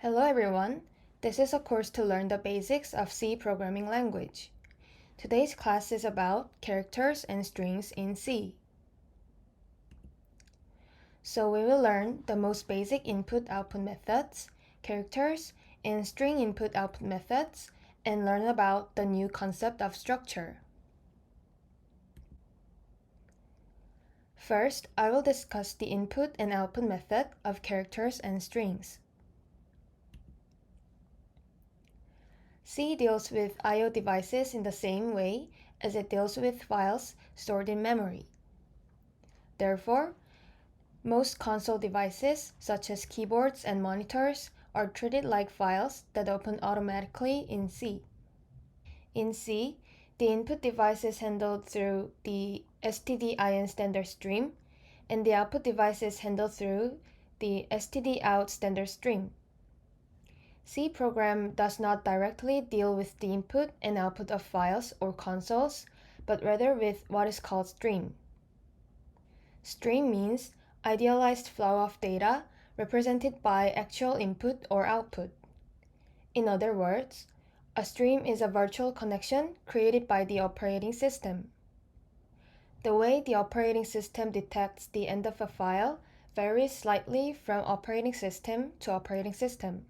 Hello everyone, this is a course to learn the basics of C programming language. Today's class is about characters and strings in C. So we will learn the most basic input-output methods, characters, and string input-output methods, and learn about the new concept of structure. First, I will discuss the input and output method of characters and strings. C deals with I/O devices in the same way as it deals with files stored in memory. Therefore, most console devices, such as keyboards and monitors, are treated like files that open automatically in C. In C, the input device is handled through the stdin standard stream, and the output device is handled through the stdout standard stream. C program does not directly deal with the input and output of files or consoles, but rather with what is called stream. Stream means idealized flow of data represented by actual input or output. In other words, a stream is a virtual connection created by the operating system. The way the operating system detects the end of a file varies slightly from operating system to operating system.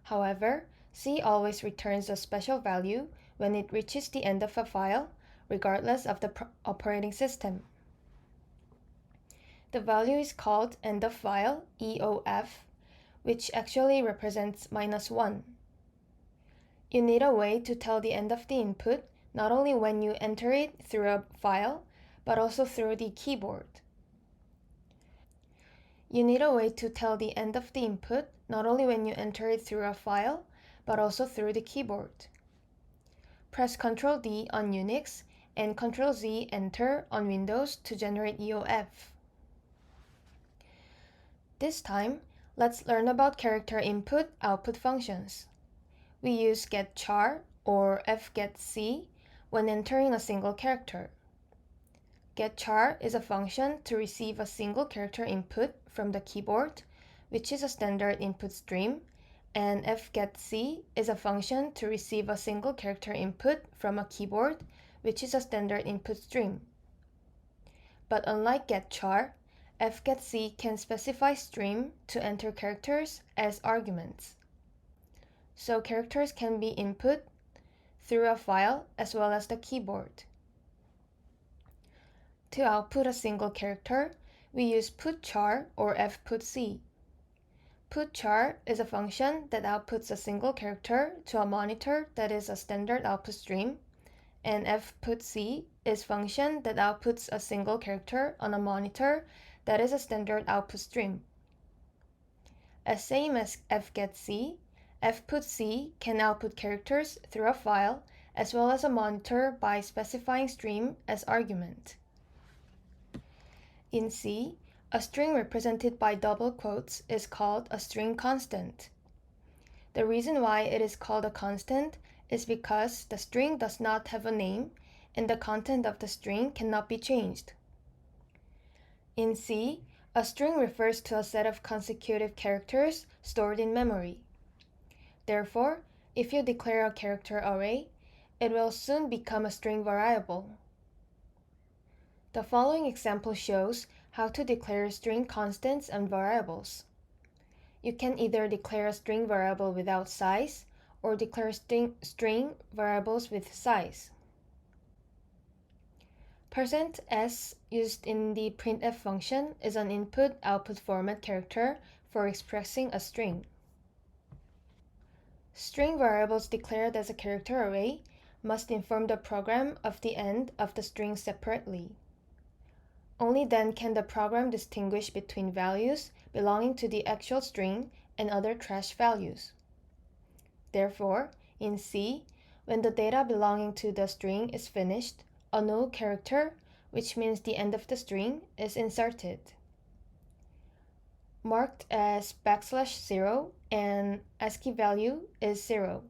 However, C always returns a special value when it reaches the end of a file, regardless of the operating system. The value is called end of file, EOF, which actually represents -1. You need a way to tell the end of the input not only when you enter it through a file, but also through the keyboard. You need a way to tell the end of the input not only when you enter it through a file, but also through the keyboard. Press Ctrl D on Unix and Ctrl Z Enter on Windows to generate EOF. This time, let's learn about character input-output functions. We use getChar or fgetC when entering a single character. GetChar is a function to receive a single character input from the keyboard, which is a standard input stream, and fgetC is a function to receive a single character input from a keyboard, which is a standard input stream. But unlike getChar, fgetC can specify stream to enter characters as arguments. So characters can be input through a file as well as the keyboard. To output a single character, we use putchar or fputc. Putchar is a function that outputs a single character to a monitor that is a standard output stream, and fputc is a function that outputs a single character on a monitor that is a standard output stream. As same as fgetC, fputc can output characters through a file as well as a monitor by specifying stream as argument. In C, a string represented by double quotes is called a string constant. The reason why it is called a constant is because the string does not have a name and the content of the string cannot be changed. In C, a string refers to a set of consecutive characters stored in memory. Therefore, if you declare a character array, it will soon become a string variable. The following example shows how to declare string constants and variables. You can either declare a string variable without size or declare string variables with size. %s used in the printf function is an input-output format character for expressing a string. String variables declared as a character array must inform the program of the end of the string separately. Only then can the program distinguish between values belonging to the actual string and other trash values. Therefore, in C, when the data belonging to the string is finished, a null character, which means the end of the string, is inserted. Marked as \0 and ASCII value is 0.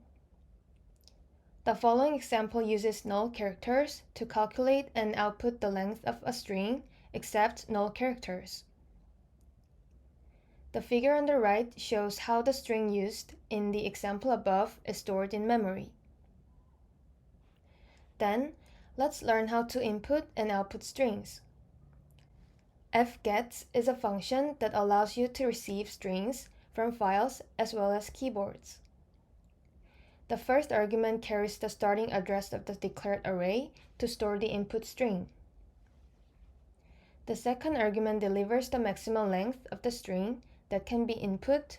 The following example uses null characters to calculate and output the length of a string except null characters. The figure on the right shows how the string used in the example above is stored in memory. Then, let's learn how to input and output strings. fgets is a function that allows you to receive strings from files as well as keyboards. The first argument carries the starting address of the declared array to store the input string. The second argument delivers the maximum length of the string that can be input,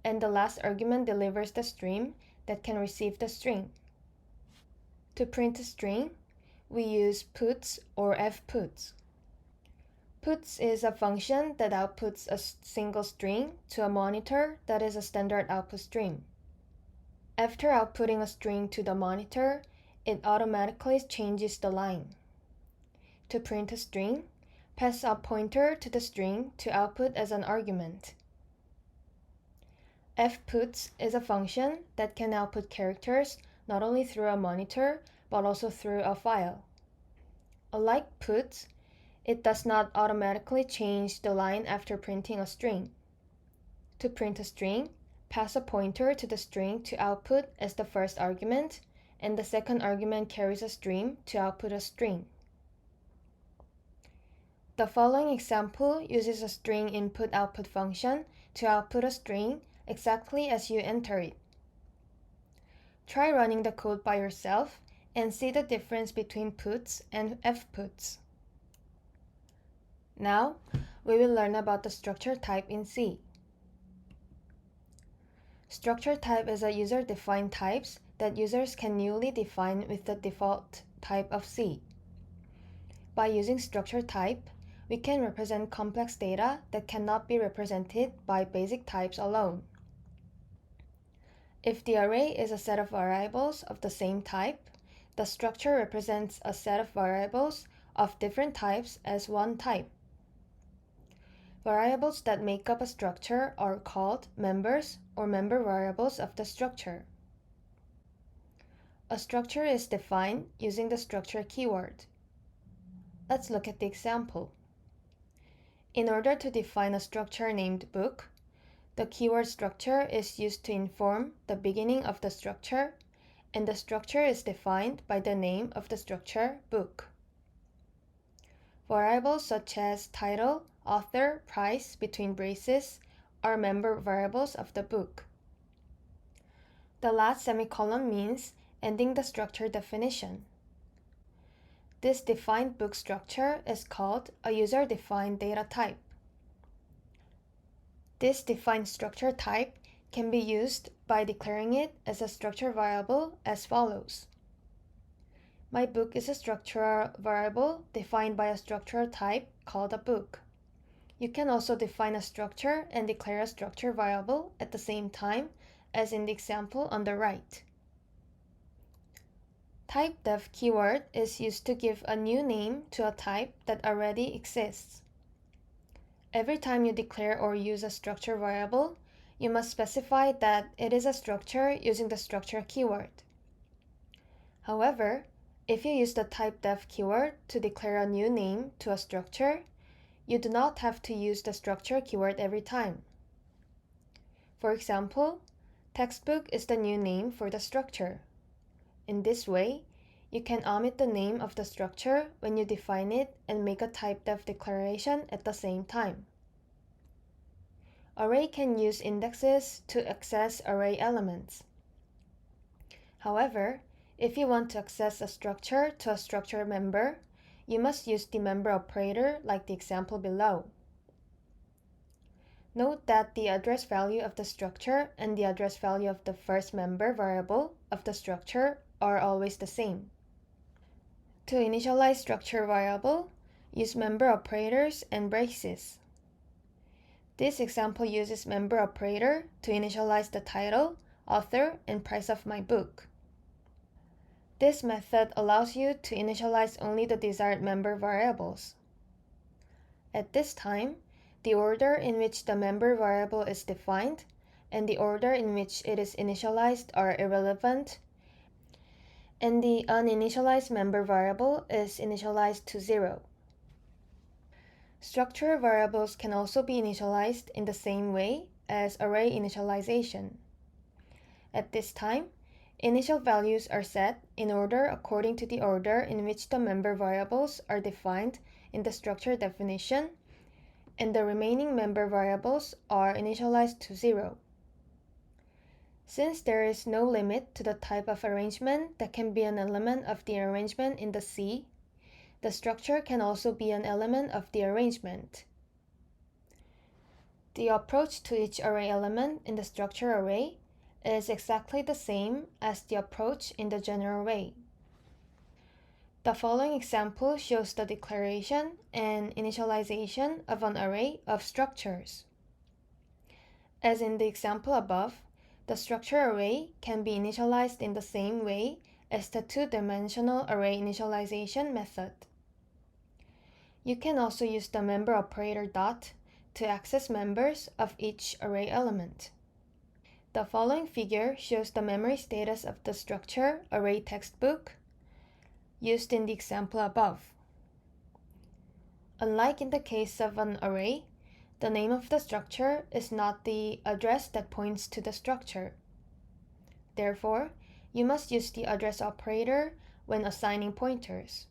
and the last argument delivers the string that can receive the string. To print a string, we use puts or fputs. Puts is a function that outputs a single string to a monitor that is a standard output string. After outputting a string to the monitor, it automatically changes the line. To print a string, pass a pointer to the string to output as an argument. fputs is a function that can output characters not only through a monitor, but also through a file. Unlike puts, it does not automatically change the line after printing a string. To print a string, pass a pointer to the string to output as the first argument, and the second argument carries a string to output a string. The following example uses a string input-output function to output a string exactly as you enter it. Try running the code by yourself and see the difference between puts and fputs. Now, we will learn about the structure type in C. Structure type is a user-defined types that users can newly define with the default type of C. By using structure type, we can represent complex data that cannot be represented by basic types alone. If the array is a set of variables of the same type, the structure represents a set of variables of different types as one type. Variables that make up a structure are called members or member variables of the structure. A structure is defined using the structure keyword. Let's look at the example. In order to define a structure named book, the keyword structure is used to inform the beginning of the structure, and the structure is defined by the name of the structure book. Variables such as title, author, price, between braces are member variables of the book. The last semicolon means ending the structure definition. This defined book structure is called a user-defined data type. This defined structure type can be used by declaring it as a structure variable as follows. My book is a structure variable defined by a structure type called a book. You can also define a structure and declare a structure variable at the same time, as in the example on the right. Typedef keyword is used to give a new name to a type that already exists. Every time you declare or use a structure variable, you must specify that it is a structure using the structure keyword. However, if you use the typedef keyword to declare a new name to a structure, you do not have to use the structure keyword every time. For example, textbook is the new name for the structure. In this way, you can omit the name of the structure when you define it and make a typedef declaration at the same time. Array can use indexes to access array elements. However, if you want to access a structure to a structure member, you must use the member operator like the example below. Note that the address value of the structure and the address value of the first member variable of the structure are always the same. To initialize structure variable, use member operators and braces. This example uses member operator to initialize the title, author, and price of my book. This method allows you to initialize only the desired member variables. At this time, the order in which the member variable is defined and the order in which it is initialized are irrelevant, and the uninitialized member variable is initialized to 0. Structure variables can also be initialized in the same way as array initialization. At this time, initial values are set in order according to the order in which the member variables are defined in the structure definition, and the remaining member variables are initialized to 0. Since there is no limit to the type of arrangement that can be an element of the arrangement in the C, the structure can also be an element of the arrangement. The approach to each array element in the structure array is exactly the same as the approach in the general array. The following example shows the declaration and initialization of an array of structures. As in the example above, the structure array can be initialized in the same way as the two-dimensional array initialization method. You can also use the member operator dot to access members of each array element. The following figure shows the memory status of the structure array textbook used in the example above. Unlike in the case of an array, the name of the structure is not the address that points to the structure. Therefore, you must use the address operator when assigning pointers.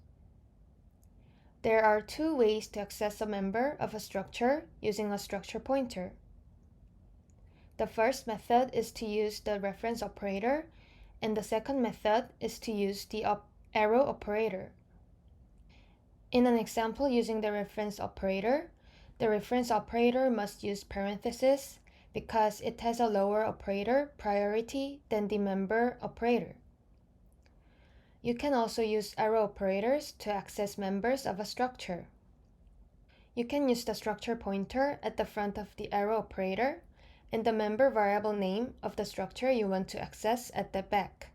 There are two ways to access a member of a structure using a structure pointer. The first method is to use the reference operator, and the second method is to use the arrow operator. In an example using the reference operator must use parentheses because it has a lower operator priority than the member operator. You can also use arrow operators to access members of a structure. You can use the structure pointer at the front of the arrow operator and the member variable name of the structure you want to access at the back.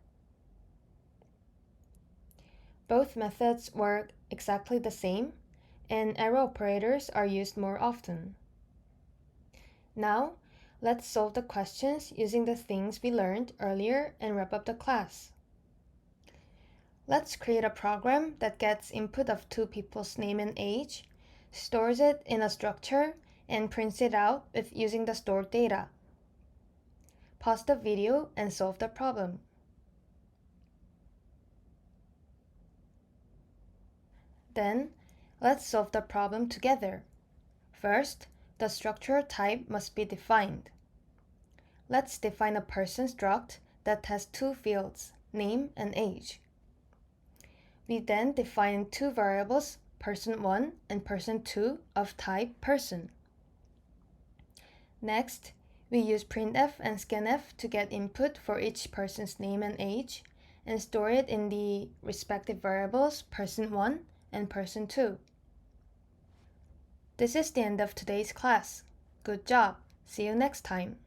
Both methods work exactly the same, and arrow operators are used more often. Now, let's solve the questions using the things we learned earlier and wrap up the class. Let's create a program that gets input of two people's name and age, stores it in a structure, and prints it out with using the stored data. Pause the video and solve the problem. Then, let's solve the problem together. First, the structure type must be defined. Let's define a person struct that has two fields, name and age. We then define two variables, person1 and person2 of type person. Next, we use printf and scanf to get input for each person's name and age and store it in the respective variables person1 and person2. This is the end of today's class. Good job! See you next time.